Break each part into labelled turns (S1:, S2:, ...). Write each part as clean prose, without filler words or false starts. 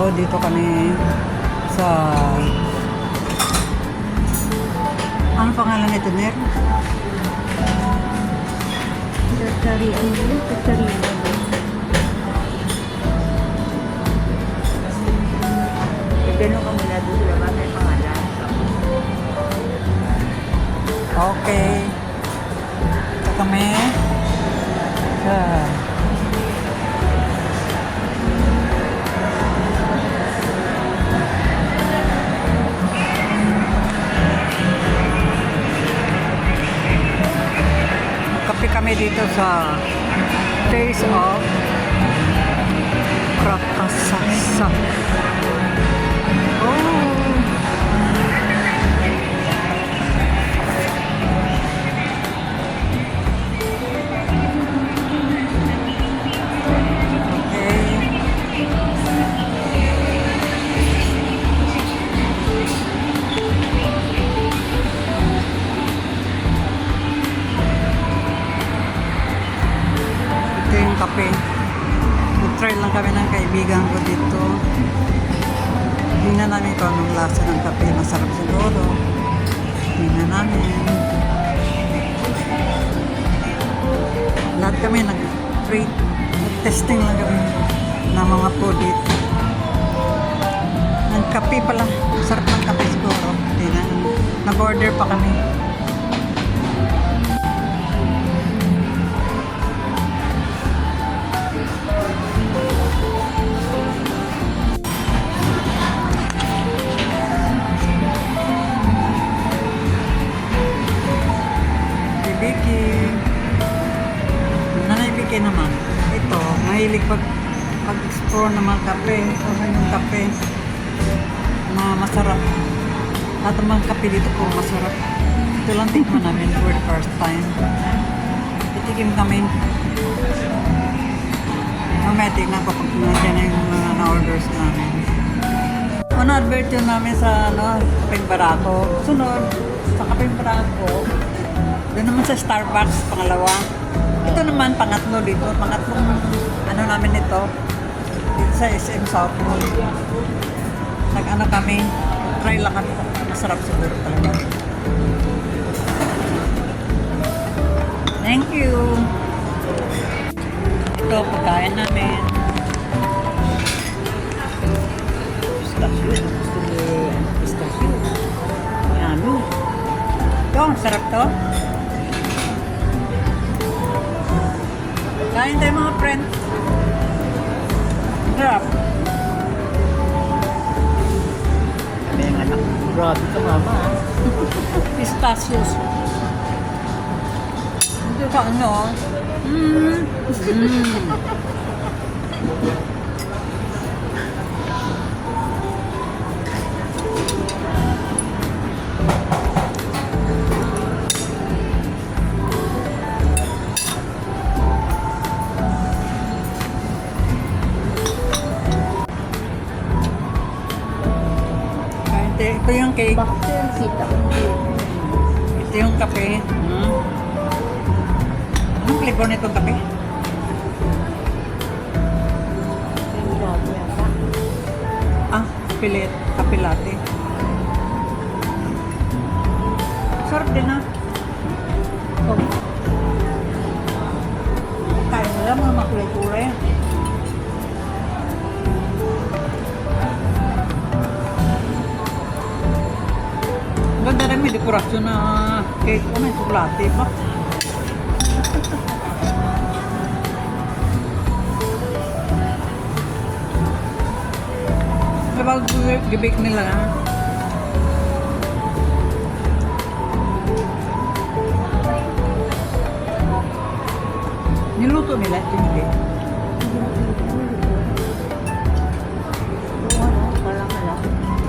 S1: So, dito kami sa... Ano pangalan nito, Ner?
S2: Ganun ka muna doon sila ba may pangalan?
S1: Okay. Ito kami sa... Kape kami dito sa Taste of Prakasasa. Oh! Ito yung kape. Nag-try lang kami ng kaibigan ko dito. Tingnan namin kung anong lasa ng kape. Masarap siguro. Tingnan namin. Lahat kami nag-try. Nag-testing lang kami ng mga food dito. Ng kape pala. Masarap ng kape siguro. Tingnan. Nag-order pa kami. Vicky. Nanay Vicky naman. Ito, mahilig pag-explore ng mga kape. Ito yung kape na masarap. Lahat ng mga kape dito po masarap. Ito lang tikman namin for the first time. Itikim kami. Mamaya tignan ko pag nandiyan na yung mga na-orders namin. Na-advert yun namin sa Kapeng Barako. Sunod, sa Kapeng Barako, doon naman sa Starbucks, pangalawa. Ito naman, pangatlo dito. Pangatlong namin ito. Dito sa SM South Mall. Nag-ano kami, try lang kami. Masarap siguro talaga. Thank you! Ito, pagkain namin.
S2: Pistachio. Gusto ni pistachio. Yummy.
S1: Ito, sarap to. Kain tayo mga friend. Sarap.
S2: Sabi ng anak, grabe ka mama.
S1: Pistachios. Ito sa ano? Ito yung cake.
S2: Bakit yung sita?
S1: Ito yung kape. Anong flavor nitong kape?
S2: Yung grabe yata.
S1: Pilit. Kape latte. Sarap din ha. Kaya mo lang mga makulay-kulay. Ganda rin may dekorasyon na cake ko. May tsokolate pa. Kapag gibake nila na. Niluto nila ito yung cake.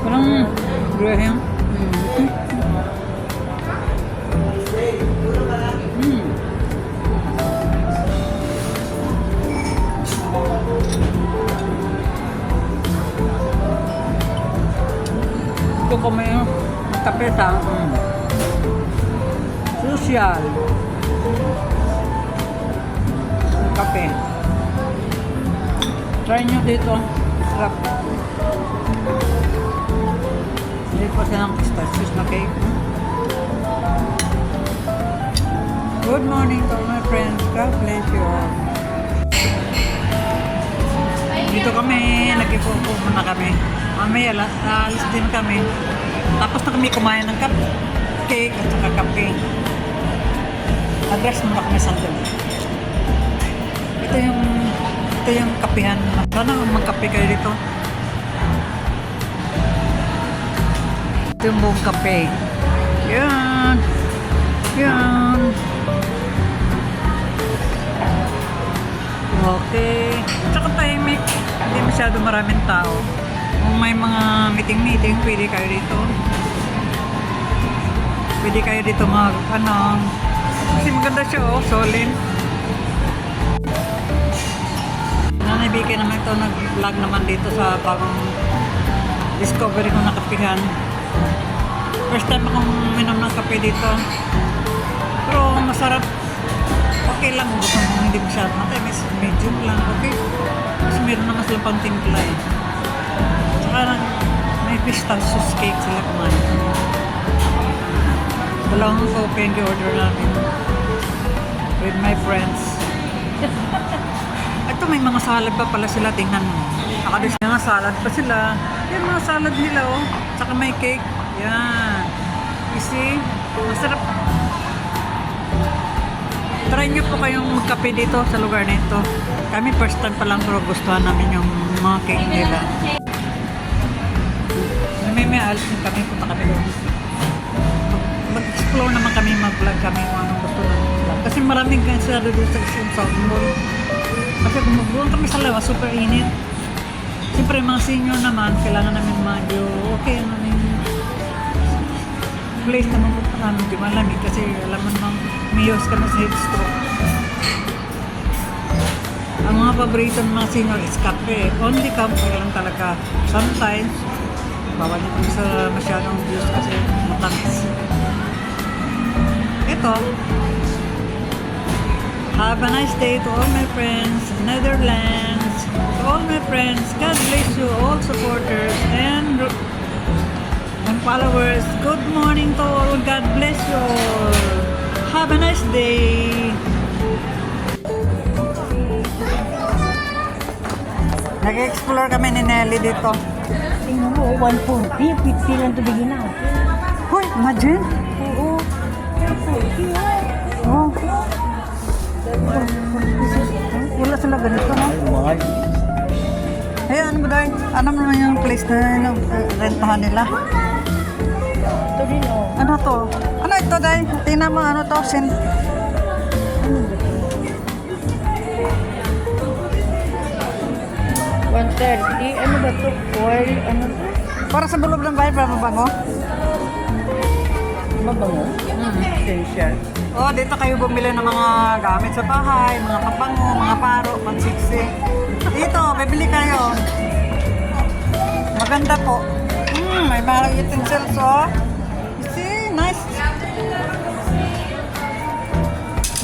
S1: Parang graham. Ito kami kape sa social kape. Try nyo dito. Sarap. Hindi pa silang pistachios na cake. Good morning to all my friends. God bless you all. Dito kami, nagkipupo muna kami. Mamaya, alis din kami. Tapos na kami kumain ng cake at saka kape. Address muna kami sandali. Ito yung kapihan. Sana magkape kayo dito. Ito yung buong kape. Yan. Yan. Okay. Tsaka tahimik. Hindi masyado maraming tao. Kung may mga meeting-meeting, pwede kayo dito. Pwede kayo dito kasi maganda siya, solid. Nanibigay naman ito, nag-vlog naman dito sa bagong discovery ko na kapihan. First time akong minom ng kape dito. Pero masarap. Okay lang, gusto mo hindi masyado matamis. Medium lang, okay. Kasi meron naman silang pang timpla eh. Tsaka may pistachios cake sila kumain. Dalawang coffee yung order namin. With my friends. Ito may mga salad pa pala sila, tingnan mo. Nakadis mga salad pa sila. Yan mga salad nila oh. Tsaka may cake. Yan. You see? Masarap. Try nyo po kayong magkape dito sa lugar na ito. Kami first time pa lang pero gustuhan namin yung mga cake nila. May alis din kami, punta kami doon. Mag-explore naman kami, mag-vlog kami kung anong gusto namin. Kasi maraming ganyan doon sa South Mall. Kasi kung mag-vlog kami sa lawa, super init. Siyempre mga senior naman, kailangan namin medyo okay namin place na mapunta namin, di malamig kasi alam mo naman, miyos kami sa heat stroke. Ang mga paborito ng mga senior is kape. Only kape lang talaga. Sometimes, bawal na kami sa masyadong views kasi matamis. Ito, have a nice day to all my friends in Netherlands. To all my friends, God bless you, all supporters and followers. Good morning to all. God bless you all. Have a nice day. Nag-explore kami ni Nelly dito.
S3: Tingnan mo, 140. 50 lang ito bigyan na.
S1: Hoy, imagine.
S3: Oo. 140.
S1: Oh. Wala sila ganito, no?
S2: Mahal.
S1: Hey, ano ba dahil? Ano naman yung place na rentahan nila?
S3: Ito din, oh.
S1: Ano to? Ano ito dahil? Tingnan mo ano to?
S3: 130. Ano ba ito? Oil, ano to?
S1: Para sa bulog ng bahay, para mabango?
S3: Mabango? Essential.
S1: Oh, dito kayo bumili ng mga gamit sa bahay, mga kapango, mga paro, pansiksi. Dito, bibili kayo. Maganda po. May mga utensils, oh. You see, nice.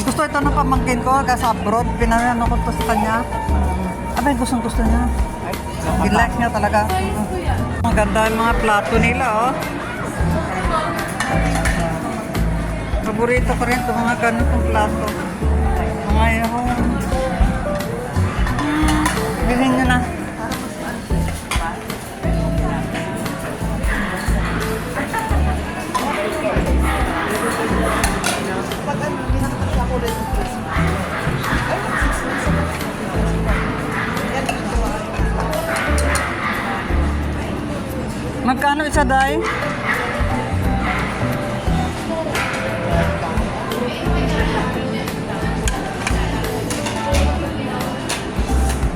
S1: Gusto ito ng pamangkin ko, kasi abroad, pinanano ko to sa kanya. Abay, gusto niya. Relax niya talaga. Maganda yung mga plato nila, oh. Paborito ko rin itong mga ganitong plato. Mga yung... bilhin nyo na. Magkano isa, Day?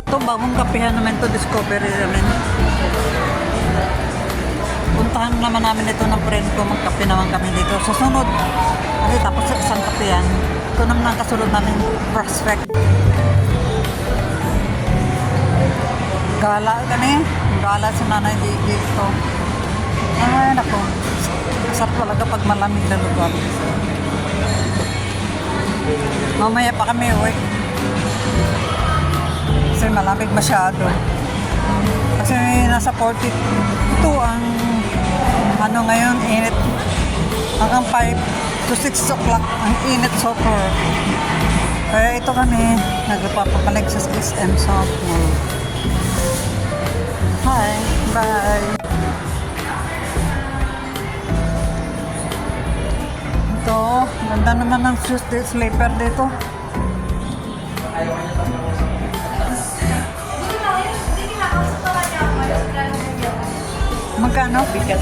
S1: Ito, bagong kapihan naman ito, discovery namin. Puntahan naman namin ito ng friend ko, magkape naman kami dito. Susunod, kasi tapos sa isang kapihan, ito naman ang kasunod namin, prospect. Gala kami, gala si nanay dito. Ay, naku. Sarap talaga pag malamig na lugar. Mamaya pa kami uwi. Kasi malamig masyado. Kasi nasa 42 ang ano ngayon, init. Hanggang 5 to 6 o'clock ang init super. Kaya ito kami, nagpapapalag sa SM South Mall. Hi, bye! Ito, ganda naman ng shoes, sleeper dito. Magkano?
S2: Bigat.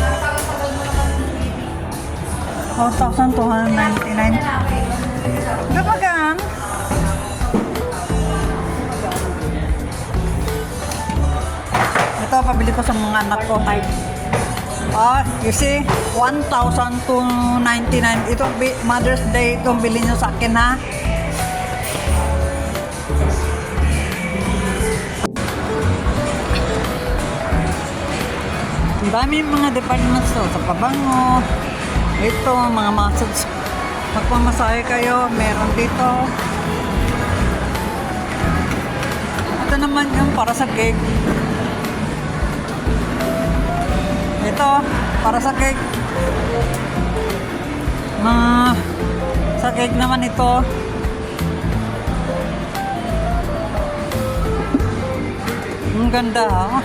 S1: 4,299. Gamagan. Ito, pabili ko sa mga anak ko. You see, 1,299. Ito, Mother's Day, itong bilhin nyo sa akin, ha? Ang dami mga department store sa pabango. Ito, mga massage. Magpamasahe kayo, meron dito. Ito naman yung para sa cake. Ito, para sa cake. Sa cake naman ito. Ang ganda, ha?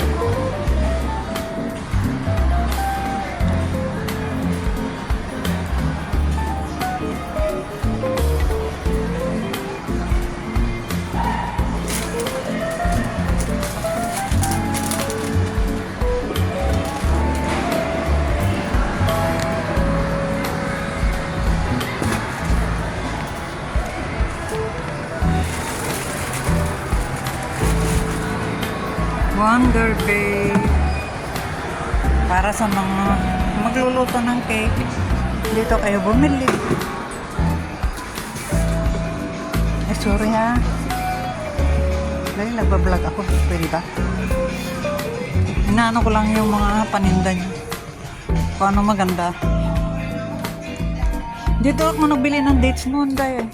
S1: Wonder Bay para sa mga magluluto ng cake. Dito kayo bumili. Sorry ha. Dahil nagbablog ako. Pwede ba? Inaano ko lang yung mga paninda niya. Paano maganda. Dito ako nagbili ng dates noon dahil.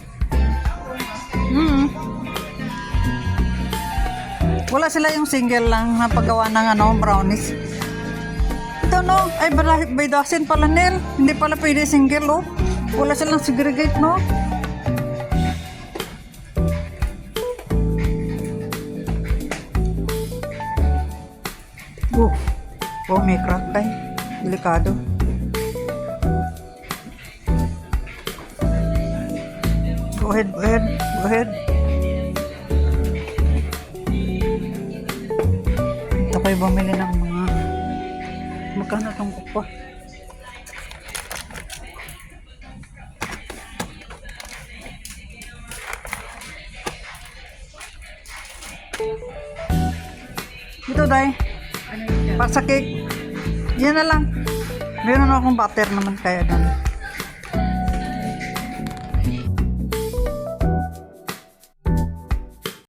S1: Wala sila yung single lang na paggawa ng brownies. Ito no, ay by dozen pala nil. Hindi pala pwede single oh. Wala silang segregate no. May crack tayo. Delikado. Go ahead. Ito kayo bumili ng mga magkano itong kupa. Ito day. Para sa cake. Yan na lang. Meron akong butter naman kaya doon.